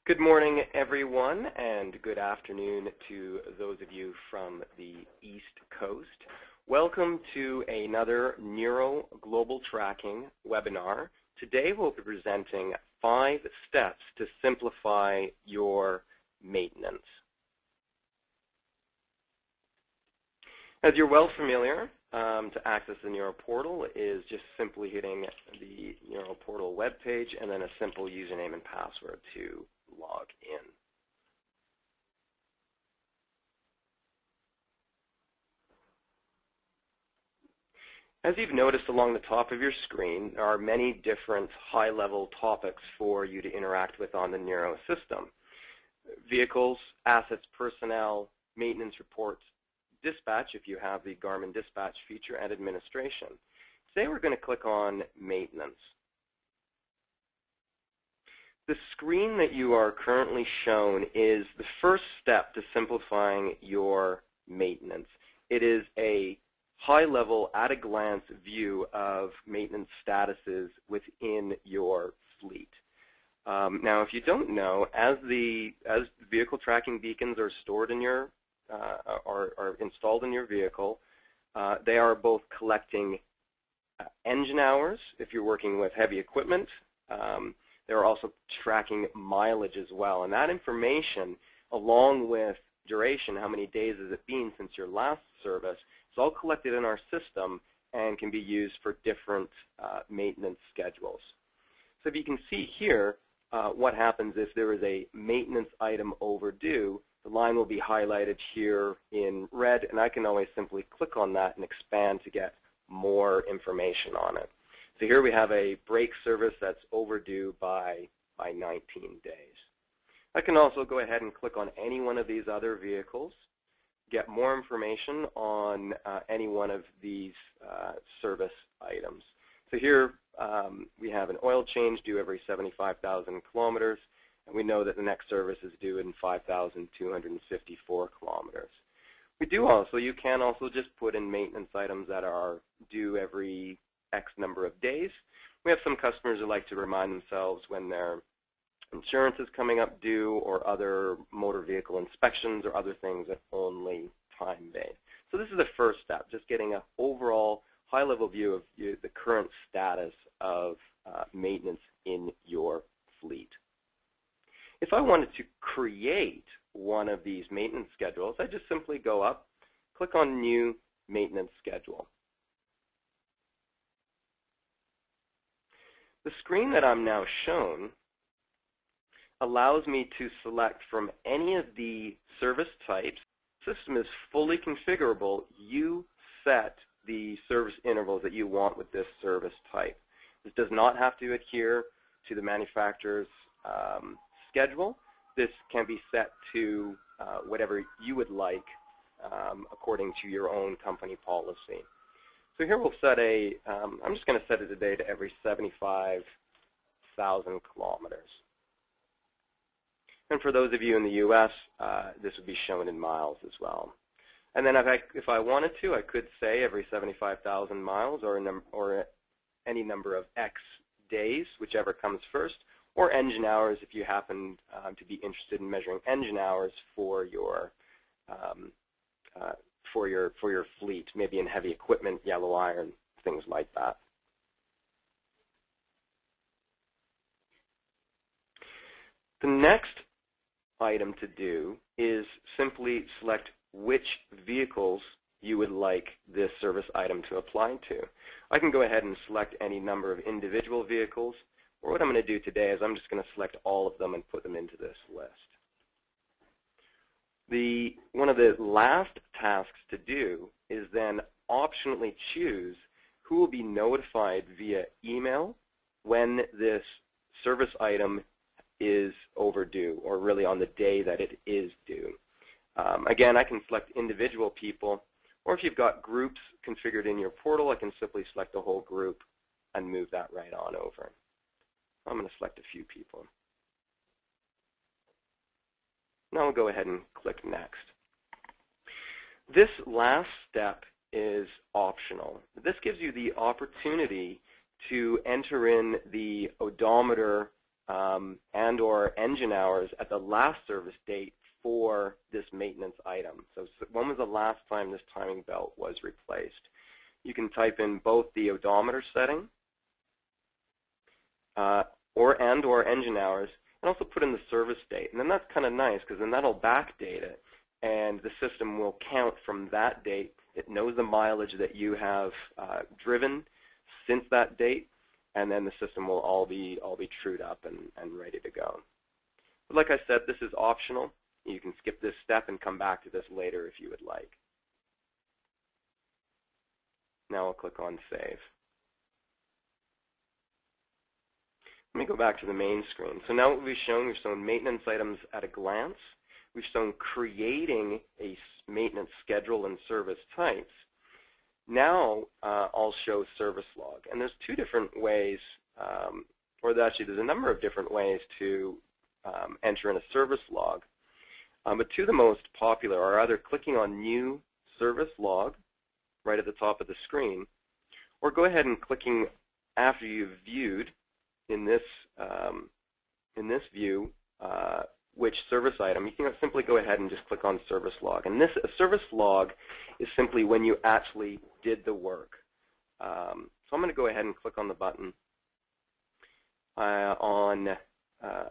Good morning, everyone, and good afternoon to those of you from the East Coast. Welcome to another Nero Global Tracking webinar. Today we'll be presenting 5 steps to simplify your maintenance. As you're well familiar, to access the Nero portal is just simply hitting the Nero portal webpage and then a simple username and password to log in. As you've noticed along the top of your screen, there are many different high-level topics for you to interact with on the Nero system. Vehicles, assets, personnel, maintenance reports, dispatch if you have the Garmin dispatch feature, and administration. Today we're going to click on maintenance. The screen that you are currently shown is the first step to simplifying your maintenance. It is a high-level, at-a-glance view of maintenance statuses within your fleet. Now, if you don't know, as vehicle tracking beacons are stored in your are installed in your vehicle, they are both collecting engine hours if you're working with heavy equipment. They're also tracking mileage as well. And that information, along with duration, how many days has it been since your last service, it's all collected in our system and can be used for different maintenance schedules. So if you can see here, what happens if there is a maintenance item overdue, the line will be highlighted here in red, and I can always simply click on that and expand to get more information on it. So here we have a brake service that's overdue by 19 days. I can also go ahead and click on any one of these other vehicles, get more information on any one of these service items. So here we have an oil change due every 75,000 kilometers, and we know that the next service is due in 5,254 kilometers. You can also just put in maintenance items that are due every X number of days. We have some customers who like to remind themselves when their insurance is coming up due or other motor vehicle inspections or other things that only time-based. So this is the first step, just getting an overall high-level view of the current status of maintenance in your fleet. If I wanted to create one of these maintenance schedules, I just simply go up, click on New Maintenance Schedule. The screen that I'm now shown allows me to select from any of the service types. The system is fully configurable. You set the service intervals that you want with this service type. This does not have to adhere to the manufacturer's schedule. This can be set to whatever you would like according to your own company policy. So here we'll set I'm just going to set it today to every 75,000 kilometers. And for those of you in the U.S., this would be shown in miles as well. And then if I wanted to, I could say every 75,000 miles or any number of X days, whichever comes first, or engine hours if you happen to be interested in measuring engine hours for your fleet, maybe in heavy equipment, yellow iron, things like that. The next item to do is simply select which vehicles you would like this service item to apply to. I can go ahead and select any number of individual vehicles, or what I'm going to do today is I'm just going to select all of them and put them into this list. One of the last tasks to do is then optionally choose who will be notified via email when this service item is overdue, or really on the day that it is due. Again, I can select individual people, or if you've got groups configured in your portal, I can simply select the whole group and move that right on over. I'm going to select a few people. Now I'll go ahead and click Next. This last step is optional. This gives you the opportunity to enter in the odometer and or engine hours at the last service date for this maintenance item. So when was the last time this timing belt was replaced? You can type in both the odometer setting or engine hours, and also put in the service date. And then that's kind of nice, because then that'll backdate it, and the system will count from that date. It knows the mileage that you have driven since that date, and then the system will all be trued up and ready to go. But like I said, this is optional. You can skip this step and come back to this later if you would like. Now I'll click on Save. Let me go back to the main screen. So now what we've shown maintenance items at a glance. We've shown creating a maintenance schedule and service types. Now I'll show service log. And there's two different ways, or actually there's a number of different ways to enter in a service log. But two of the most popular are either clicking on New Service Log right at the top of the screen, or go ahead and clicking after you've viewed in this view which service item. You can simply go ahead and just click on Service Log. And a service log is simply when you actually did the work. So I'm going to go ahead and click on the button I'm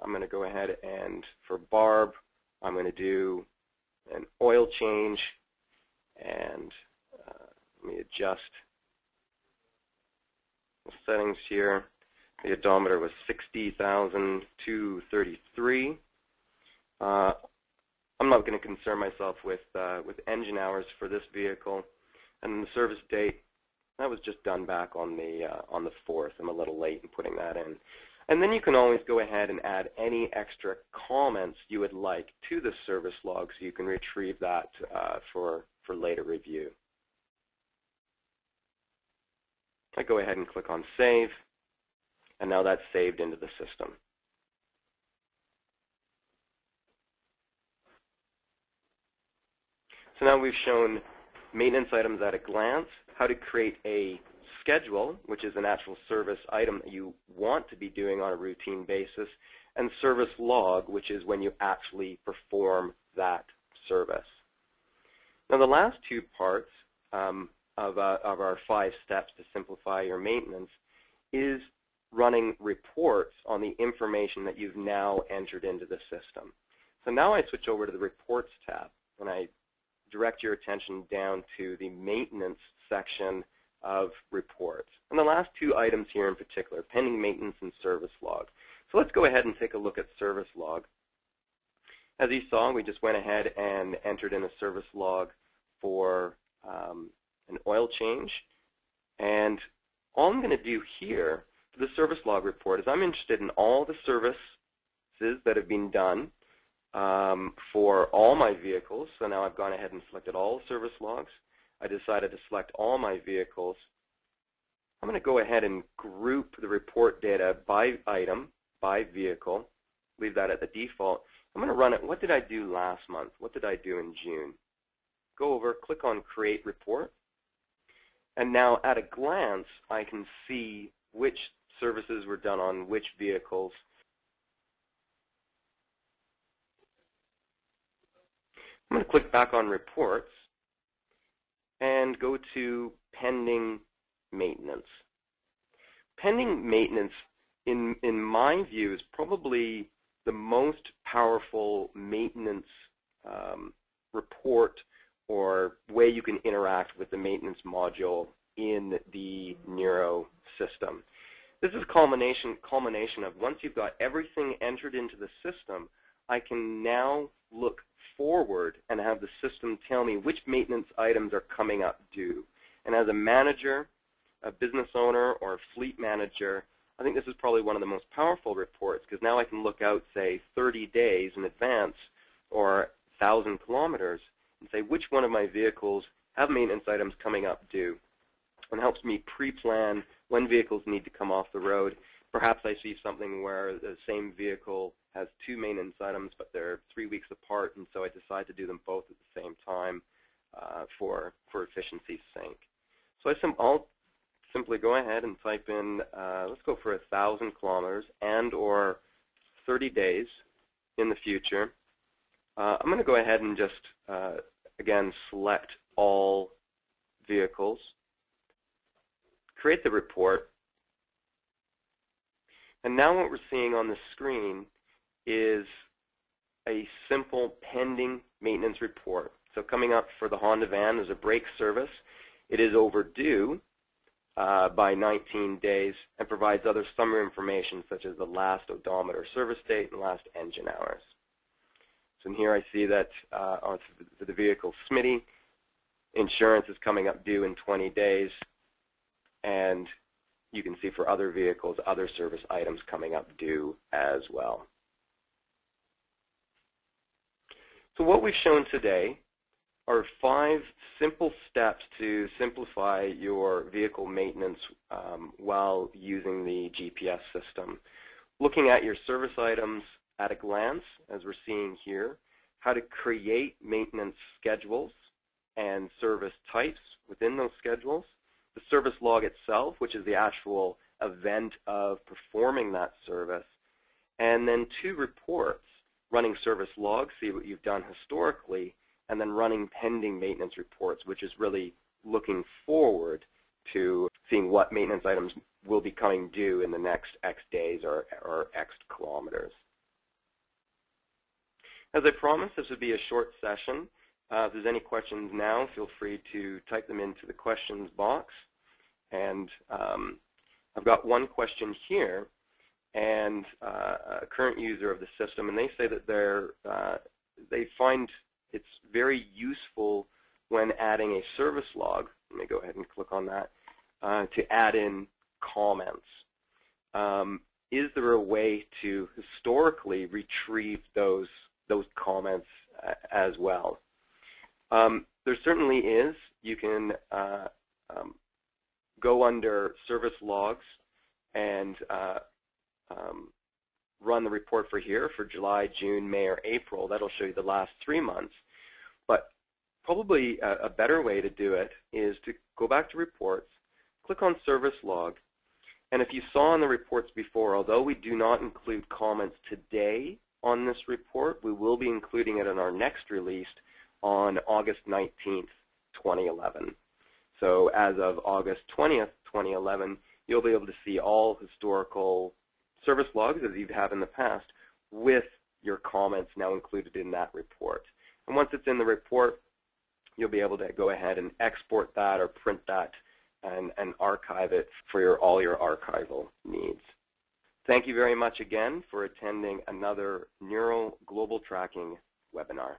going to go ahead and for Barb, I'm going to do an oil change, and let me adjust the settings here. The odometer was 60,233. I'm not going to concern myself with engine hours for this vehicle, and the service date, that was just done back on the 4th. I'm a little late in putting that in. And then you can always go ahead and add any extra comments you would like to the service log, so you can retrieve that for later review. I go ahead and click on Save, and now that's saved into the system. So now we've shown maintenance items at a glance, how to create a schedule, which is an actual service item that you want to be doing on a routine basis, and service log, which is when you actually perform that service. Now the last two parts of our 5 steps to simplify your maintenance is running reports on the information that you've now entered into the system. So now I switch over to the Reports tab, and I direct your attention down to the Maintenance section of reports. And the last two items here in particular, pending maintenance and service log. So let's go ahead and take a look at service log. As you saw, we just went ahead and entered in a service log for an oil change. And all I'm going to do here for the service log report is I'm interested in all the services that have been done for all my vehicles. So now I've gone ahead and selected all service logs. I decided to select all my vehicles. I'm going to go ahead and group the report data by item, by vehicle, leave that at the default. I'm going to run it. What did I do last month? What did I do in June? Go over, click on Create Report, and now at a glance I can see which services were done on which vehicles. I'm going to click back on Reports and go to Pending Maintenance. Pending maintenance, in my view, is probably the most powerful maintenance report or way you can interact with the maintenance module in the Nero system. This is a culmination of once you've got everything entered into the system, I can now look forward and have the system tell me which maintenance items are coming up due. And as a manager, a business owner, or a fleet manager, I think this is probably one of the most powerful reports, because now I can look out, say, 30 days in advance or 1,000 kilometers and say which one of my vehicles have maintenance items coming up due, and helps me pre-plan when vehicles need to come off the road. Perhaps I see something where the same vehicle has 2 maintenance items, but they're 3 weeks apart, and so I decide to do them both at the same time for efficiency's sake. So I'll simply go ahead and type in, let's go for 1,000 kilometers and or 30 days in the future, I'm going to go ahead and just, again, select all vehicles, create the report, and now what we're seeing on the screen is a simple pending maintenance report. So coming up for the Honda van is a brake service. It is overdue by 19 days and provides other summary information such as the last odometer service date and last engine hours. So in here I see that for the vehicle Smitty, insurance is coming up due in 20 days, and you can see for other vehicles, other service items coming up due as well. So what we've shown today are 5 simple steps to simplify your vehicle maintenance while using the GPS system. Looking at your service items at a glance, as we're seeing here, how to create maintenance schedules and service types within those schedules, the service log itself, which is the actual event of performing that service, and then 2 reports, running service logs, see what you've done historically, and then running pending maintenance reports, which is really looking forward to seeing what maintenance items will be coming due in the next X days or X kilometers. As I promised, this would be a short session. If there's any questions now, feel free to type them into the questions box. And I've got one question here, and a current user of the system, and they say that they find it's very useful when adding a service log. Let me go ahead and click on that, to add in comments. Is there a way to historically retrieve those comments as well? There certainly is. You can go under service logs and run the report for here for July, June, May, or April. That'll show you the last 3 months. But probably a better way to do it is to go back to reports, click on service log, and if you saw in the reports before, although we do not include comments today on this report, we will be including it in our next release on August 19th, 2011. So as of August 20th, 2011, you'll be able to see all historical service logs as you have in the past with your comments now included in that report. And once it's in the report, you'll be able to go ahead and export that or print that and archive it for all your archival needs. Thank you very much again for attending another Nero Global Tracking webinar.